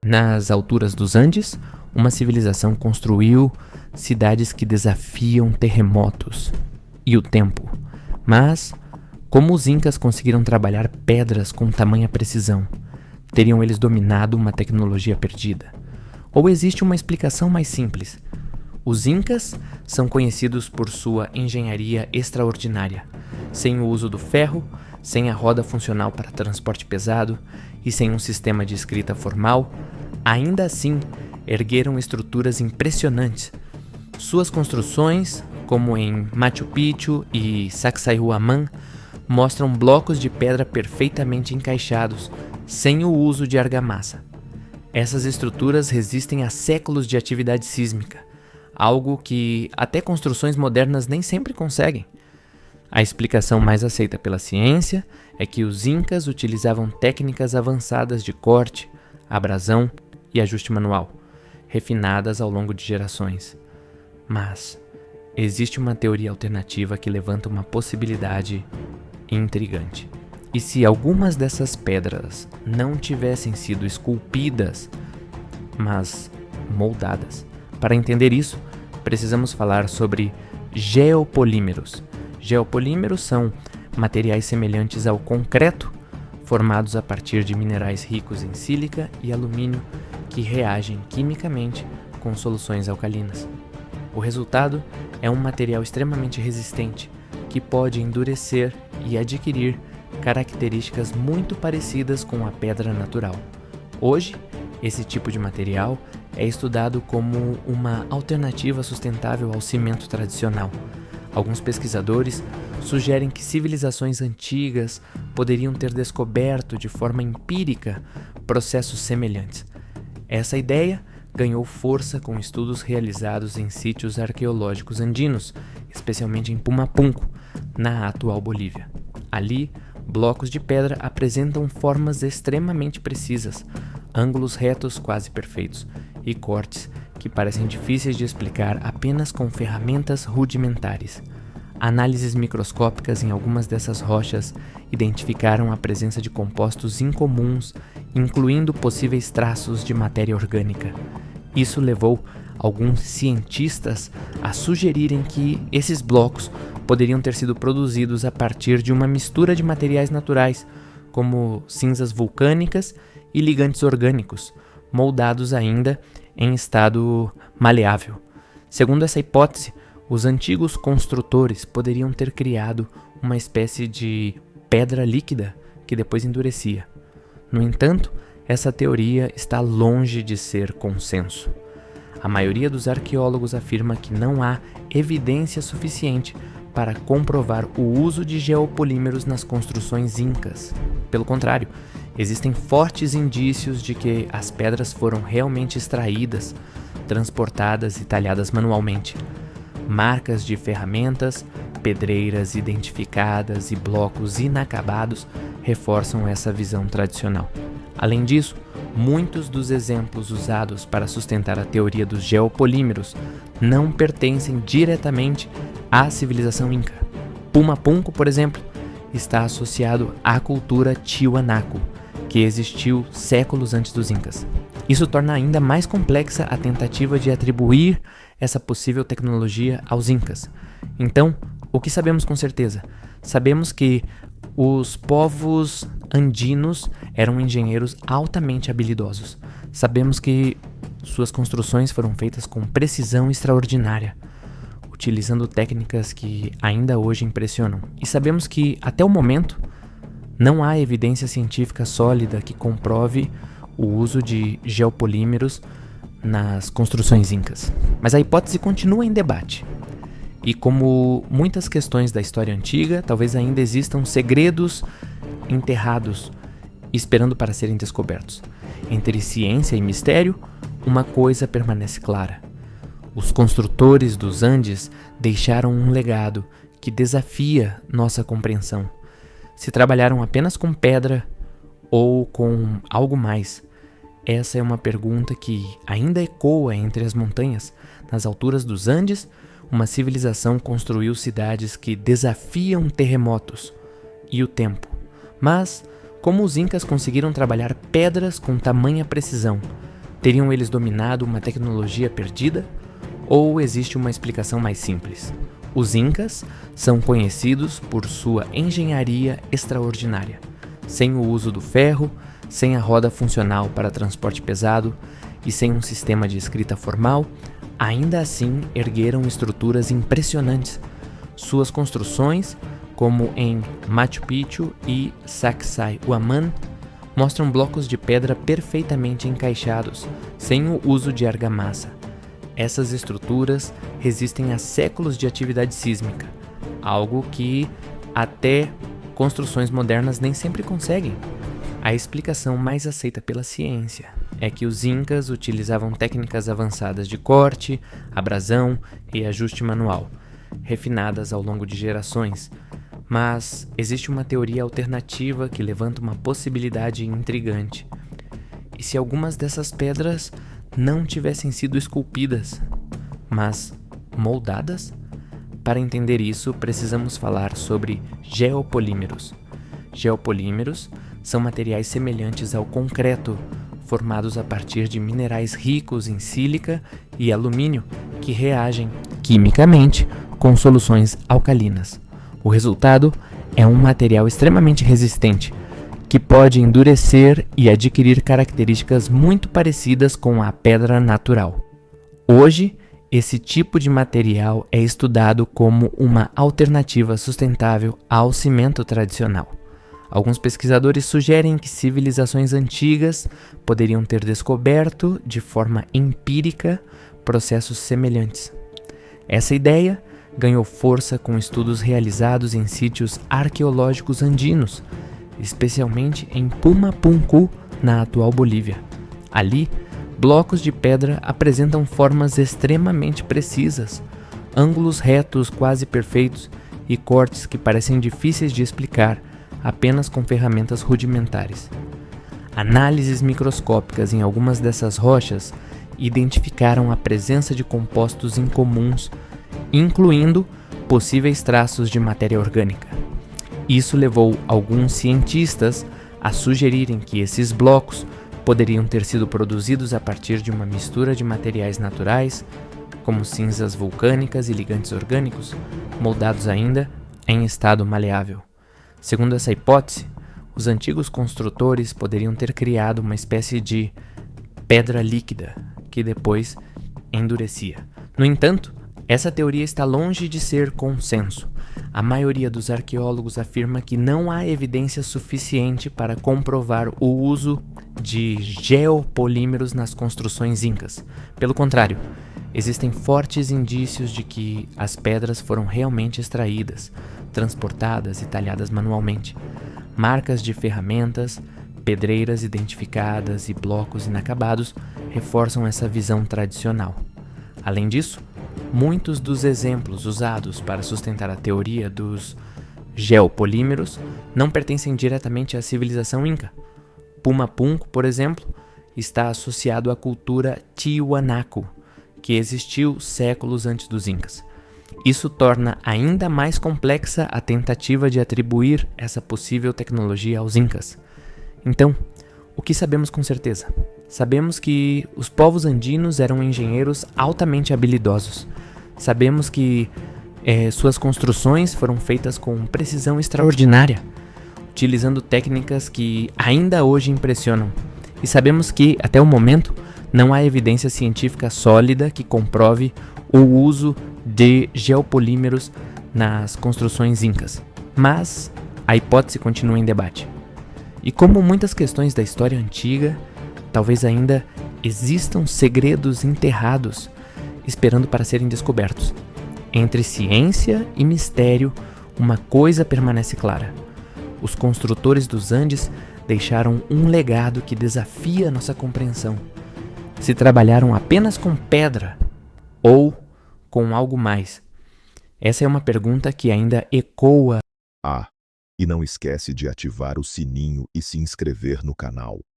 Nas alturas dos Andes, uma civilização construiu cidades que desafiam terremotos e o tempo. Mas, como os incas conseguiram trabalhar pedras com tamanha precisão? Teriam eles dominado uma tecnologia perdida? Ou existe uma explicação mais simples? Os incas são conhecidos por sua engenharia extraordinária, sem o uso do ferro, sem a roda funcional para transporte pesado e sem um sistema de escrita formal. Ainda assim, ergueram estruturas impressionantes. Suas construções, como em Machu Picchu e Sacsayhuamán, mostram blocos de pedra perfeitamente encaixados, sem o uso de argamassa. Essas estruturas resistem a séculos de atividade sísmica, algo que até construções modernas nem sempre conseguem. A explicação mais aceita pela ciência é que os incas utilizavam técnicas avançadas de corte, abrasão e ajuste manual, refinadas ao longo de gerações. Mas existe uma teoria alternativa que levanta uma possibilidade intrigante. E se algumas dessas pedras não tivessem sido esculpidas, mas moldadas? Para entender isso, precisamos falar sobre geopolímeros. Geopolímeros são materiais semelhantes ao concreto, formados a partir de minerais ricos em sílica e alumínio que reagem quimicamente com soluções alcalinas. O resultado é um material extremamente resistente, que pode endurecer e adquirir características muito parecidas com a pedra natural. Hoje, esse tipo de material é estudado como uma alternativa sustentável ao cimento tradicional. Alguns pesquisadores sugerem que civilizações antigas poderiam ter descoberto de forma empírica processos semelhantes. Essa ideia ganhou força com estudos realizados em sítios arqueológicos andinos, especialmente em Pumapunco, na atual Bolívia. Ali, blocos de pedra apresentam formas extremamente precisas, ângulos retos quase perfeitos e cortes que parecem difíceis de explicar apenas com ferramentas rudimentares. Análises microscópicas em algumas dessas rochas identificaram a presença de compostos incomuns, incluindo possíveis traços de matéria orgânica. Isso levou alguns cientistas a sugerirem que esses blocos poderiam ter sido produzidos a partir de uma mistura de materiais naturais, como cinzas vulcânicas e ligantes orgânicos, moldados ainda em estado maleável. Segundo essa hipótese, os antigos construtores poderiam ter criado uma espécie de pedra líquida que depois endurecia. No entanto, essa teoria está longe de ser consenso. A maioria dos arqueólogos afirma que não há evidência suficiente para comprovar o uso de geopolímeros nas construções incas. Pelo contrário, existem fortes indícios de que as pedras foram realmente extraídas, transportadas e talhadas manualmente. Marcas de ferramentas, pedreiras identificadas e blocos inacabados reforçam essa visão tradicional. Além disso, muitos dos exemplos usados para sustentar a teoria dos geopolímeros não pertencem diretamente à civilização inca. Pumapunco, por exemplo, está associado à cultura Tiwanaku, que existiu séculos antes dos incas. Isso torna ainda mais complexa a tentativa de atribuir essa possível tecnologia aos incas. Então, o que sabemos com certeza? Sabemos que os povos andinos eram engenheiros altamente habilidosos. Sabemos que suas construções foram feitas com precisão extraordinária, utilizando técnicas que ainda hoje impressionam. E sabemos que, até o momento, não há evidência científica sólida que comprove o uso de geopolímeros nas construções incas. Mas a hipótese continua em debate. E como muitas questões da história antiga, talvez ainda existam segredos enterrados, esperando para serem descobertos. Entre ciência e mistério, uma coisa permanece clara. Os construtores dos Andes deixaram um legado que desafia nossa compreensão. Se trabalharam apenas com pedra ou com algo mais? Essa é uma pergunta que ainda ecoa entre as montanhas. Nas alturas dos Andes, uma civilização construiu cidades que desafiam terremotos e o tempo. Mas, como os incas conseguiram trabalhar pedras com tamanha precisão? Teriam eles dominado uma tecnologia perdida? Ou existe uma explicação mais simples? Os Incas são conhecidos por sua engenharia extraordinária. Sem o uso do ferro, sem a roda funcional para transporte pesado e sem um sistema de escrita formal, ainda assim ergueram estruturas impressionantes. Suas construções, como em Machu Picchu e Sacsayhuaman, mostram blocos de pedra perfeitamente encaixados, sem o uso de argamassa. Essas estruturas resistem a séculos de atividade sísmica, algo que até construções modernas nem sempre conseguem. A explicação mais aceita pela ciência é que os Incas utilizavam técnicas avançadas de corte, abrasão e ajuste manual, refinadas ao longo de gerações. Mas existe uma teoria alternativa que levanta uma possibilidade intrigante. E se algumas dessas pedras não tivessem sido esculpidas, mas moldadas? Para entender isso, precisamos falar sobre geopolímeros. Geopolímeros são materiais semelhantes ao concreto, formados a partir de minerais ricos em sílica e alumínio que reagem quimicamente com soluções alcalinas. O resultado é um material extremamente resistente, que pode endurecer e adquirir características muito parecidas com a pedra natural. Hoje, esse tipo de material é estudado como uma alternativa sustentável ao cimento tradicional. Alguns pesquisadores sugerem que civilizações antigas poderiam ter descoberto, de forma empírica, processos semelhantes. Essa ideia ganhou força com estudos realizados em sítios arqueológicos andinos, especialmente em Pumapunku, na atual Bolívia. Ali, blocos de pedra apresentam formas extremamente precisas, ângulos retos quase perfeitos e cortes que parecem difíceis de explicar apenas com ferramentas rudimentares. Análises microscópicas em algumas dessas rochas identificaram a presença de compostos incomuns, incluindo possíveis traços de matéria orgânica. Isso levou alguns cientistas a sugerirem que esses blocos poderiam ter sido produzidos a partir de uma mistura de materiais naturais, como cinzas vulcânicas e ligantes orgânicos, moldados ainda em estado maleável. Segundo essa hipótese, os antigos construtores poderiam ter criado uma espécie de pedra líquida que depois endurecia. No entanto, essa teoria está longe de ser consenso. A maioria dos arqueólogos afirma que não há evidência suficiente para comprovar o uso de geopolímeros nas construções incas. Pelo contrário, existem fortes indícios de que as pedras foram realmente extraídas, transportadas e talhadas manualmente. Marcas de ferramentas, pedreiras identificadas e blocos inacabados reforçam essa visão tradicional. Além disso, muitos dos exemplos usados para sustentar a teoria dos geopolímeros não pertencem diretamente à civilização inca. Pumapunku, por exemplo, está associado à cultura Tiwanaku, que existiu séculos antes dos incas. Isso torna ainda mais complexa a tentativa de atribuir essa possível tecnologia aos incas. Então, o que sabemos com certeza? Sabemos que os povos andinos eram engenheiros altamente habilidosos. Sabemos que suas construções foram feitas com precisão extraordinária, utilizando técnicas que ainda hoje impressionam. E sabemos que, até o momento, não há evidência científica sólida que comprove o uso de geopolímeros nas construções incas. Mas a hipótese continua em debate. E como muitas questões da história antiga, talvez ainda existam segredos enterrados esperando para serem descobertos. Entre ciência e mistério, uma coisa permanece clara: os construtores dos Andes deixaram um legado que desafia nossa compreensão. Se trabalharam apenas com pedra ou com algo mais? Essa é uma pergunta que ainda ecoa. E não esquece de ativar o sininho e se inscrever no canal.